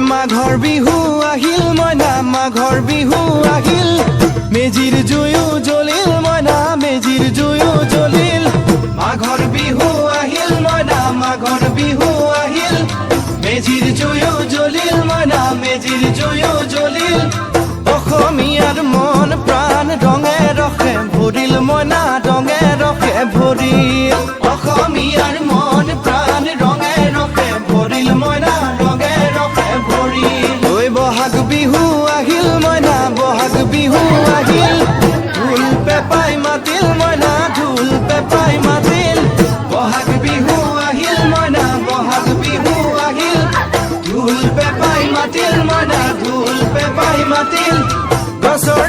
মাঘৰ বিহু আহিল মইনা মাঘৰ বিহু আহিল মেজিৰ জুয়ো জ্বলিল মইনা মেজিৰ জুয়ো জ্বলিল মাঘৰ বিহু আহিল মইনা মাঘৰ বিহু আহিল মেজিৰ জুয়ো জ্বলিল মইনা মেজিৰ জুয়ো জ্বলিল অসমীয়াৰ মন প্ৰাণ ৰঙে ৰখে ভৰিল মইনা ৰঙে ৰখে ভৰিল অসমীয়াৰ মন প্ৰাণ ৰঙে ৰখে ভৰিল মইনা ৰঙে ৰখে ভৰিল ঐ বহাগ বিহু আহিল মইনা বহাগ বিহু আহিল ঢোল পেপাই মাতিল মইনা ঢোল পেপাই মাতিল বহাগ বিহু আহিল মইনা বহাগ বিহু আহিল ঢোল পেপাই মাতিল মইনা ঢোল পেপাই মাতিল গছৰ